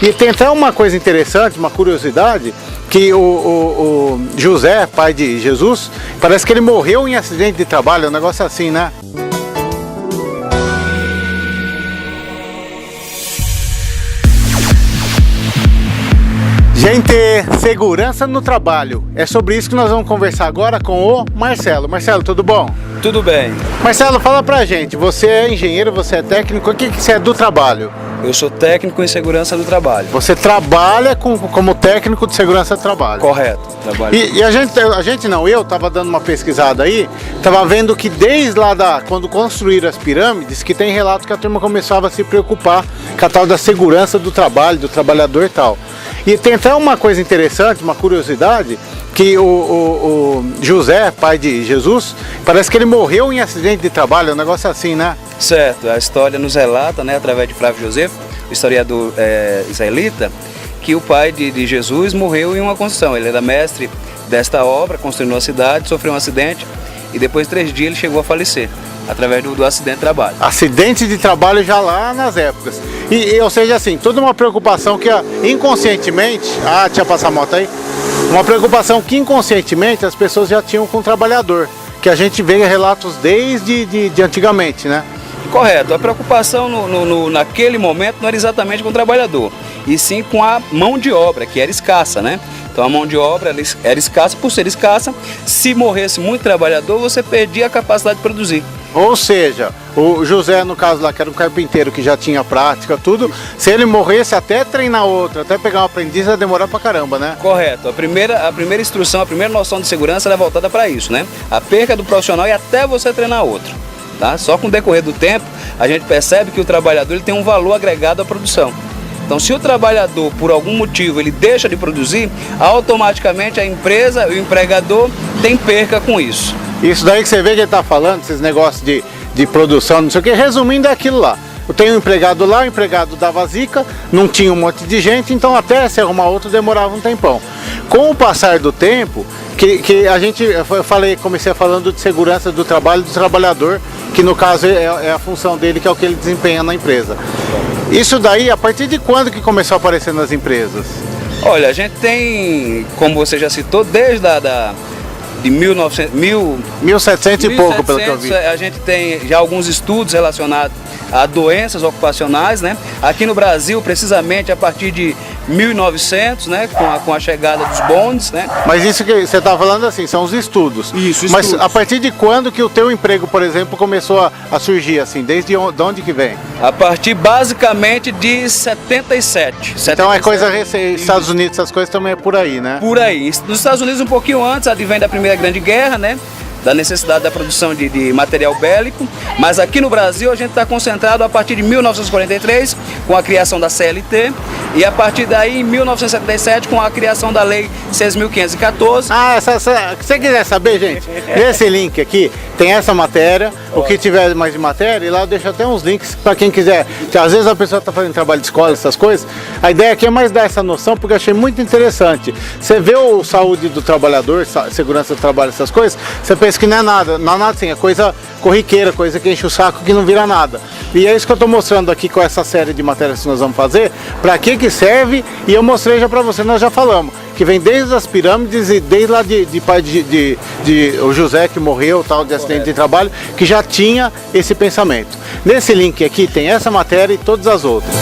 E tem até uma coisa interessante, uma curiosidade, que o José, pai de Jesus, parece que ele morreu em acidente de trabalho, um negócio assim, né? Gente, segurança no trabalho. É sobre isso que nós vamos conversar agora com o Marcelo. Marcelo, tudo bom? Tudo bem. Marcelo, fala pra gente, você é engenheiro, você é técnico, o que você é do trabalho? Eu sou técnico em segurança do trabalho. Você trabalha como técnico de segurança do trabalho? Correto. Trabalho. E eu estava dando uma pesquisada aí, estava vendo que desde lá quando construíram as pirâmides, que tem relato que a turma começava a se preocupar com a tal da segurança do trabalho, do trabalhador e tal. E tem até uma coisa interessante, uma curiosidade, que o José, pai de Jesus, parece que ele morreu em acidente de trabalho, um negócio assim, né? Certo, a história nos relata, né, através de Flávio Josefo, o historiador israelita, que o pai de Jesus morreu em uma construção. Ele era mestre desta obra, construindo uma cidade, sofreu um acidente e depois de 3 dias ele chegou a falecer, através do acidente de trabalho. Acidente de trabalho já lá nas épocas. Ou seja, assim, toda uma preocupação que inconscientemente... Ah, deixa eu passar a moto aí. Uma preocupação que inconscientemente as pessoas já tinham com o trabalhador, que a gente vê relatos desde de antigamente, né? Correto, a preocupação naquele momento não era exatamente com o trabalhador, e sim com a mão de obra, que era escassa, né? Então a mão de obra era escassa, por ser escassa, se morresse muito trabalhador, você perdia a capacidade de produzir. Ou seja, o José, no caso lá, que era um carpinteiro que já tinha prática, tudo, se ele morresse até treinar outro, até pegar um aprendiz, ia demorar pra caramba, né? Correto, a primeira instrução, a primeira noção de segurança era voltada para isso, né? A perca do profissional e até você treinar outro. Tá? Só com o decorrer do tempo, a gente percebe que o trabalhador ele tem um valor agregado à produção. Então, se o trabalhador, por algum motivo, ele deixa de produzir, automaticamente a empresa, o empregador, tem perca com isso. Isso daí que você vê que ele está falando, esses negócios de produção, não sei o que, resumindo é aquilo lá. Eu tenho um empregado lá, o empregado dava zica, não tinha um monte de gente, então até se arrumar outro demorava um tempão. Com o passar do tempo, que a gente, comecei falando de segurança do trabalho do trabalhador, que no caso é a função dele, que é o que ele desempenha na empresa. Isso daí, a partir de quando que começou a aparecer nas empresas? Olha, a gente tem, como você já citou, desde de 1700 e pouco, pelo que eu vi. A gente tem já alguns estudos relacionados a doenças ocupacionais, né? Aqui no Brasil, precisamente a partir de 1900, né? Com a chegada dos bondes, né? Mas isso que você está falando assim, são os estudos. Isso, Mas a partir de quando que o teu emprego, por exemplo, começou a surgir assim? Desde onde que vem? A partir basicamente de 77. Então é coisa recente, Estados Unidos, essas coisas também é por aí, né? Por aí. Nos Estados Unidos um pouquinho antes, advém da Primeira Grande Guerra, né? Da necessidade da produção de material bélico, mas aqui no Brasil a gente está concentrado a partir de 1943 com a criação da CLT e a partir daí em 1977 com a criação da Lei 6.514. Ah, se você quiser saber, gente, nesse link aqui tem essa matéria, o que tiver mais de matéria, e lá eu deixo até uns links para quem quiser, que às vezes a pessoa está fazendo trabalho de escola, essas coisas, a ideia aqui é mais dar essa noção, porque eu achei muito interessante. Você vê o saúde do trabalhador, segurança do trabalho, essas coisas, você pensa que não é nada assim, é coisa corriqueira, coisa que enche o saco, que não vira nada. E é isso que eu estou mostrando aqui com essa série de matérias que nós vamos fazer, para que serve, e eu mostrei já para você, nós já falamos, que vem desde as pirâmides e desde lá de pai de o José, que morreu, tal, de acidente de trabalho, que já tinha esse pensamento. Nesse link aqui tem essa matéria e todas as outras.